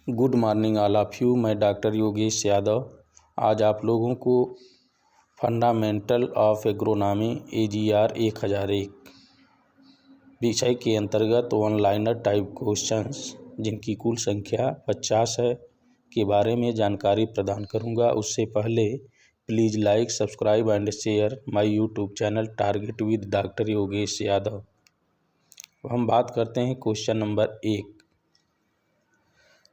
Good morning all of you. मैं doctor Yogesh Yadav आज आप लोगों को फंडामेंटल ऑफ एग्रोनॉमी AGR 1001 विषय के अंतर्गत ऑनलाइनर टाइप क्वेश्चंस जिनकी कुल संख्या 50 है के बारे में जानकारी प्रदान करूंगा। उससे पहले please like, subscribe and share my YouTube channel target with doctor Yogesh Yadav. हम बात करते हैं क्वेश्चन नंबर 1।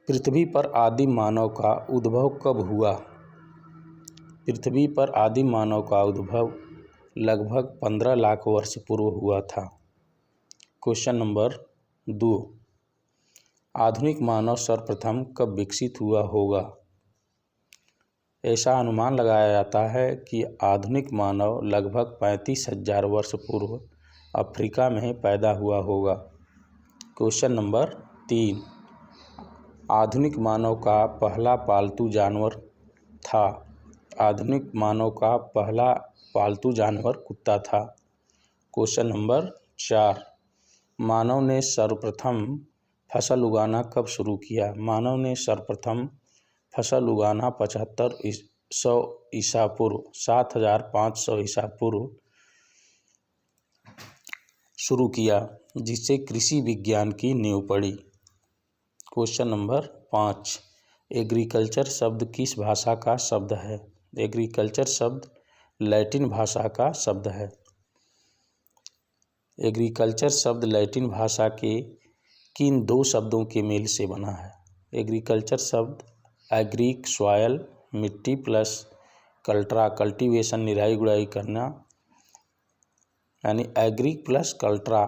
पृथ्वी पर आदिम मानव का उद्भव कब हुआ? पृथ्वी पर आदिम मानव का उद्भव लगभग 15 लाख वर्ष पूर्व हुआ था। Question number 2। आधुनिक मानव सर्वप्रथम कब विकसित हुआ होगा? ऐसा अनुमान लगाया जाता है कि आधुनिक मानव लगभग 35,000 वर्ष पूर्व अफ्रीका में पैदा हुआ होगा। Question number 3। आधुनिक मानव का पहला पालतू जानवर था। आधुनिक मानव का पहला पालतू जानवर कुत्ता था। Question number 4। मानव ने सर्वप्रथम फसल उगाना कब शुरू किया? मानव ने सर्वप्रथम फसल उगाना 7500 ईसा पूर्व 7500 ईसा पूर्व शुरू किया, जिससे कृषि विज्ञान की नींव पड़ी। Question number 5। एग्रीकल्चर शब्द किस भाषा का शब्द है? एग्रीकल्चर शब्द लैटिन भाषा का शब्द है। एग्रीकल्चर शब्द लैटिन भाषा के किन दो शब्दों के मेल से बना है? एग्रीकल्चर शब्द एग्रीक सॉयल मिट्टी प्लस कल्ट्रा कल्टीवेशन निराई गुड़ाई करना, यानी एग्रीक प्लस कल्ट्रा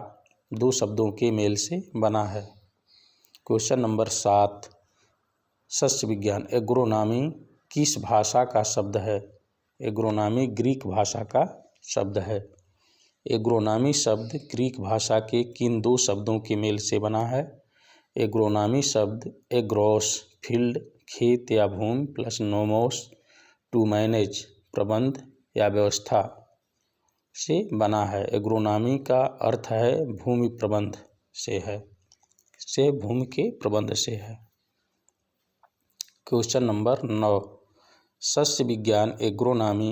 दो शब्दों के मेल से बना है। Question number 7। सस्य विज्ञान एग्रोनॉमी किस भाषा का शब्द है? एग्रोनॉमी ग्रीक भाषा का शब्द है। एग्रोनॉमी शब्द ग्रीक भाषा के किन दो शब्दों के मेल से बना है? एग्रोनॉमी शब्द एग्रोस फील्ड खेत या भूमि प्लस नोमोस टू मैनेज प्रबंध या व्यवस्था से बना है। एग्रोनॉमी का अर्थ है भूमि प्रबंध से भूमि के प्रबंध से है। Question number 9। सस्य विज्ञान एग्रोनॉमी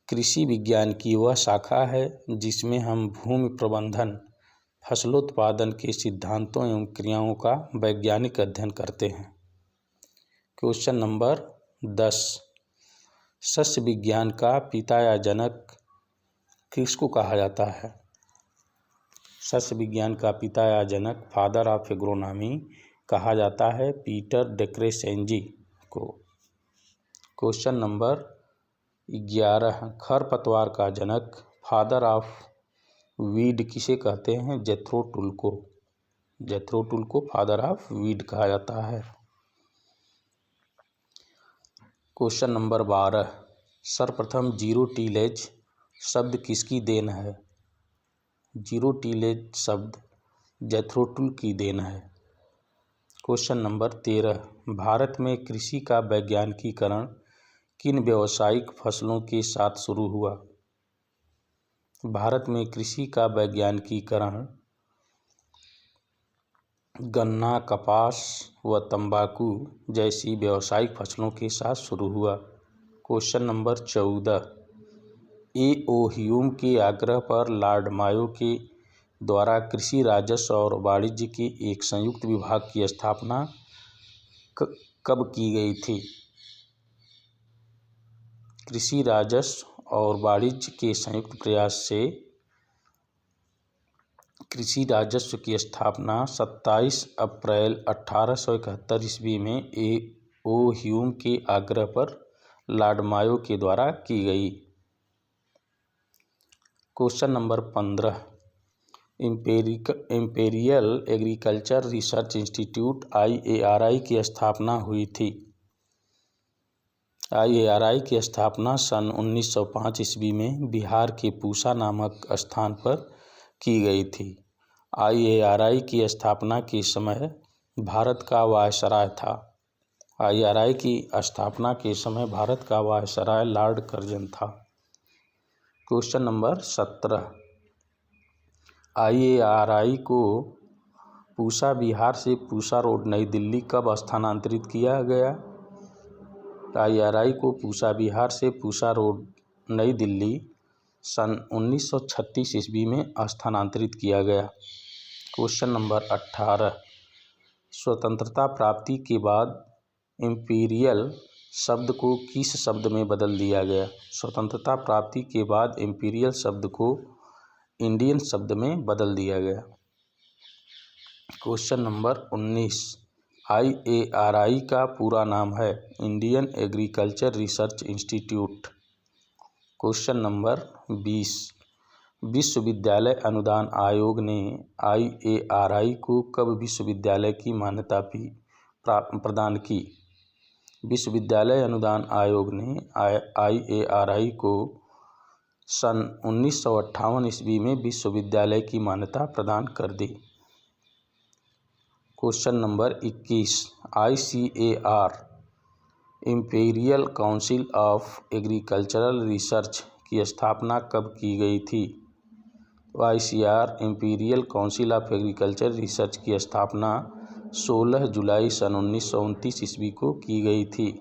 कृषि विज्ञान की वह शाखा है जिसमें हम भूमि प्रबंधन, फसलोत्पादन के सिद्धांतों एवं क्रियाओं का वैज्ञानिक अध्ययन करते हैं। Question number 10। सस्य विज्ञान का पिता या जनक किसको कहा जाता है? सस्य विज्ञान का पिता या जनक फादर ऑफ एग्रोनॉमी कहा जाता है पीटर डेक्रेसेंजी को। Question number 11। खरपतवार का जनक फादर ऑफ वीड किसे कहते हैं? जेथरो टुल को। जेथरो टुल को फादर ऑफ वीड कहा जाता है। Question number 12। सर्वप्रथम जीरो टीलेज शब्द किसकी देन है? जीरो टीलेज शब्द जेथरो टुल की देन है। Question number 13। भारत में कृषि का वैज्ञानिकीकरण किन व्यावसायिक फसलों के साथ शुरू हुआ? भारत में कृषि का वैज्ञानिकीकरण गन्ना, कपास व तंबाकू जैसी व्यावसायिक फसलों के साथ शुरू हुआ। Question number 14। A.O. ह्यूम के आग्रह पर लॉर्ड मायो के द्वारा कृषि राजस्व और वाणिज्य के एक संयुक्त विभाग की स्थापना कब की गई थी? कृषि राजस्व और वाणिज्य के संयुक्त प्रयास से कृषि राजस्व की स्थापना 27 अप्रैल 1871 ईस्वी में A.O. ह्यूम के आग्रह पर लॉर्ड मायो के द्वारा की गई। Question number 15। Imperial agriculture research institute IARI की स्थापना हुई थी। IARI की स्थापना सन 1905 ईस्वी में बिहार के पूसा नामक स्थान पर की गई थी। IARI की स्थापना के समय भारत का वायसराय था। IARI की स्थापना के समय भारत का वायसराय लॉर्ड कर्जन था। Question number 17। IARI को पूसा बिहार से पूसा रोड नई दिल्ली कब स्थानांतरित किया गया? IRI को पूसा बिहार से पूसा रोड नई दिल्ली सन 1936 ईस्वी में स्थानांतरित किया गया। क्वेश्चन नंबर 18, स्वतंत्रता प्राप्ति के बाद इम्पीरियल शब्द को किस शब्द में बदल दिया गया? स्वतंत्रता प्राप्ति के बाद इम्पीरियल शब्द को इंडियन शब्द में बदल दिया गया। क्वेश्चन नंबर 19, IARI का पूरा नाम है Indian agriculture research institute. Question number 20, विश्वविद्यालय अनुदान आयोग ने IARI को कब विश्वविद्यालय की मान्यता प्रदान की? विश्वविद्यालय अनुदान आयोग ने IARI को सन 1958 ईस्वी में विश्वविद्यालय की मान्यता प्रदान कर दी। Question number 21, ICAR Imperial Council of Agricultural Research की स्थापना कब की गई थी? ICAR Imperial Council of Agriculture Research की स्थापना 16 जुलाई सन 1929 ईस्वी को की गई थी।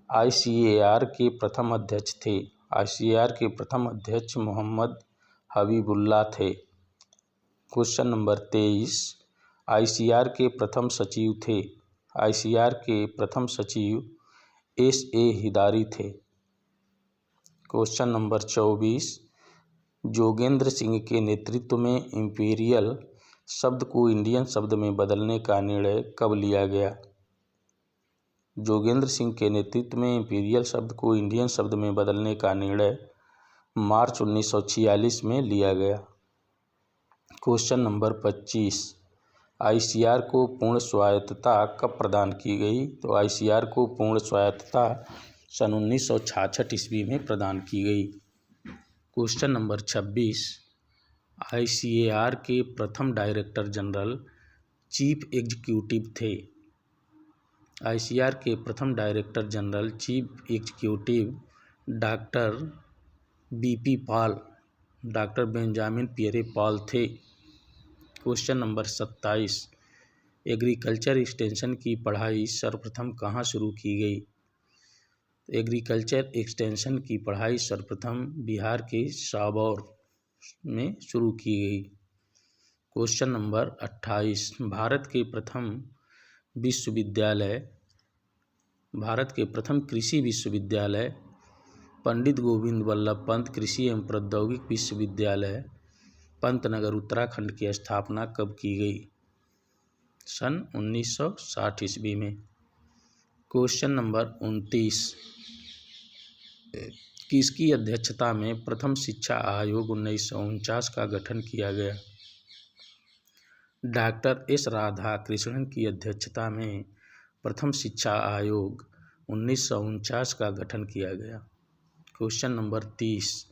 ICAR के प्रथम अध्यक्ष थे। ICAR के प्रथम अध्यक्ष मोहम्मद हबीबुल्लाह थे। क्वेश्चन नंबर 23, ICAR के प्रथम सचिव थे। ICAR के प्रथम सचिव SA हिदारी थे। क्वेश्चन नंबर 24, जोगेंद्र सिंह के नेतृत्व में इम्पीरियल शब्द को इंडियन शब्द में बदलने का निर्णय कब लिया गया? जोगेंद्र सिंह के नेतृत्व में इम्पीरियल शब्द को इंडियन शब्द में बदलने का निर्णय मार्च 1946 में लिया गया। क्वेश्चन नंबर 25, ICAR को पूर्ण स्वायत्तता कब प्रदान की गई? तो ICAR को पूर्ण स्वायत्तता सन 1966 ईस्वी में प्रदान की गई। क्वेश्चन नंबर 26, ICAR के प्रथम डायरेक्टर जनरल चीफ एग्जीक्यूटिव थे। ICAR के प्रथम director general chief executive doctor BP Paul, doctor Benjamin Pierre Paul थे। क्वेश्चन नंबर 27, एग्रीकल्चर एक्सटेंशन की पढ़ाई सर्वप्रथम कहाँ शुरू की गई? एग्रीकल्चर एक्सटेंशन की पढ़ाई सर्वप्रथम बिहार के साबौर में शुरू की गई। क्वेश्चन नंबर 28, भारत के प्रथम कृषि विश्वविद्यालय पंडित गोविंद वल्लभ पंत कृषि एवं प्रौद्योगिक विश्वविद्यालय पंतनगर उत्तराखंड की स्थापना कब की गई? सन 1960 ईस्वी में। क्वेश्चन नंबर 29, किसकी अध्यक्षता में प्रथम शिक्षा आयोग 1949 का गठन किया गया? डॉक्टर S राधाकृष्णन की अध्यक्षता में प्रथम शिक्षा आयोग 1949 का गठन किया गया। क्वेश्चन नंबर 30,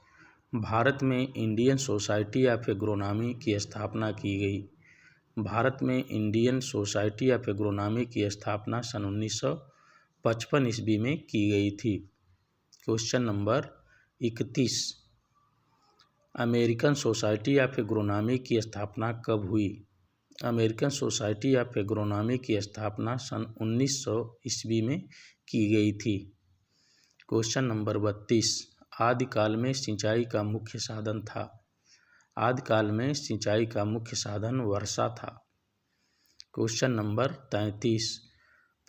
भारत में इंडियन सोसाइटी ऑफ एग्रोनॉमी की स्थापना की गई। भारत में इंडियन सोसाइटी ऑफ एग्रोनॉमी की स्थापना सन 1955 ईस्वी में की गई थी। Question number 31, American society of agronomy की स्थापना कब हुई? अमेरिकन सोसाइटी ऑफ एग्रोनॉमी की स्थापना सन 1900 ईस्वी में की गई थी। क्वेश्चन नंबर 32, आदिकाल में सिंचाई का मुख्य साधन था। आदिकाल में सिंचाई का मुख्य साधन वर्षा था। क्वेश्चन नंबर 33,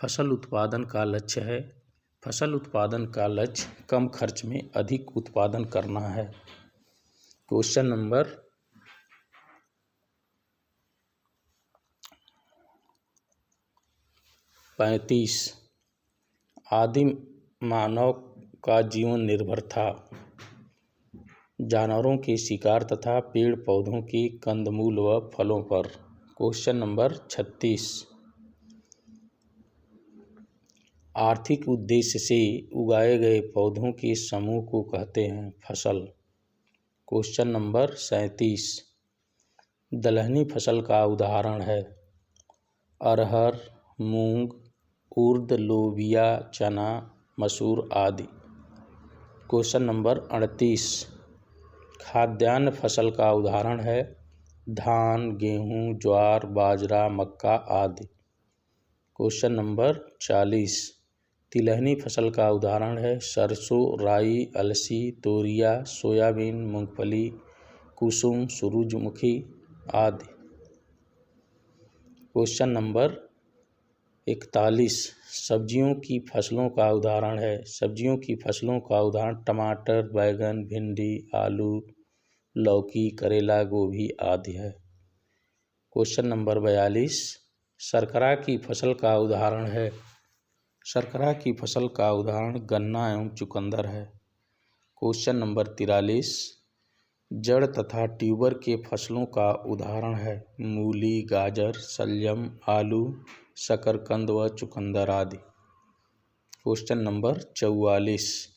फसल उत्पादन का लक्ष्य है। फसल उत्पादन का लक्ष्य कम खर्च में अधिक उत्पादन करना है। क्वेश्चन नंबर 35, आदिम मानव का जीवन निर्भर था जानवरों के शिकार तथा पेड़ पौधों के कंदमूल व फलों पर। क्वेश्चन नंबर 36, आर्थिक उद्देश्य से उगाए गए पौधों के समूह को कहते हैं फसल। क्वेश्चन नंबर 37, दलहनी फसल का उदाहरण है अरहर, मूंग, उर्द, लोबिया, चना, मसूर आदि। क्वेश्चन नंबर 38, खाद्यान्न फसल का उदाहरण है धान, गेहूँ, ज्वार, बाजरा, मक्का आदि। क्वेश्चन नंबर 40, तिलहनी फसल का उदाहरण है सरसों, राई, अलसी, तोरिया, सोयाबीन, मूंगफली, कुसुम, सूरजमुखी आदि। क्वेश्चन नंबर 41, सब्जियों की फसलों का उदाहरण है। सब्जियों की फसलों का उदाहरण टमाटर, बैंगन, भिंडी, आलू, लौकी, करेला, गोभी आदि है। क्वेश्चन नंबर 42, शर्करा की फसल का उदाहरण है। शर्करा की फसल का उदाहरण गन्ना एवं चुकंदर है। क्वेश्चन नंबर 43, जड़ तथा ट्यूबर के फसलों का उदाहरण है मूली, गाजर, शलजम, आलू, शकरकंद व चुकंदर आदि। क्वेश्चन नंबर 44,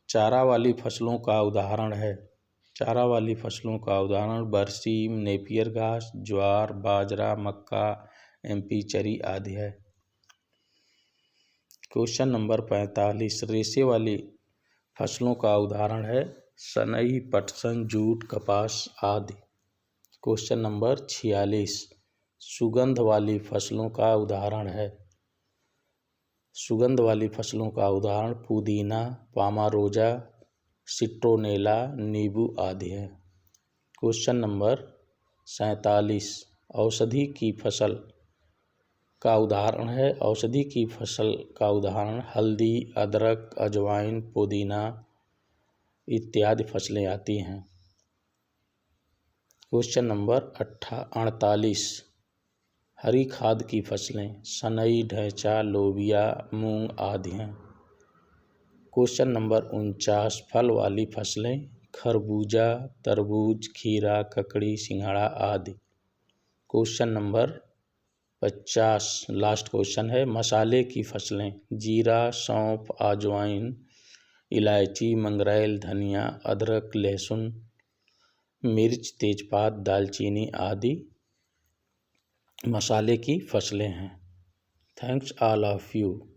चारा वाली फसलों का उदाहरण है। चारा वाली फसलों का उदाहरण बरसीम, नेपियर घास, ज्वार, बाजरा, मक्का, एमपी चरी आदि है। क्वेश्चन नंबर 45, रेशे वाली फसलों का उदाहरण है सनई, पटसन, जूट, कपास आदि। क्वेश्चन नंबर 46, सुगंध वाली फसलों का उदाहरण है। सुगंध वाली फसलों का उदाहरण पुदीना, पामारोजा, सिट्रोनेला, नींबू आदि है। क्वेश्चन नंबर 47, औषधि की फसल का उदाहरण है। औषधि की फसल का उदाहरण हल्दी, अदरक, अजवाइन, पुदीना इत्यादि फसलें आती हैं। क्वेश्चन नंबर 48, हरी खाद की फसलें सनई, ढैंचा, लोबिया, मूंग आदि हैं। क्वेश्चन नंबर 49, फल वाली फसलें खरबूजा, तरबूज, खीरा, ककड़ी, सिंघाड़ा आदि। क्वेश्चन नंबर 50, लास्ट क्वेश्चन है मसाले की फसलें जीरा, सौंफ, अजवाइन, इलायची, मंगरैल, धनिया, अदरक, लहसुन, मिर्च, तेजपात, दालचीनी आदि मसाले की फसलें हैं। Thanks all of you.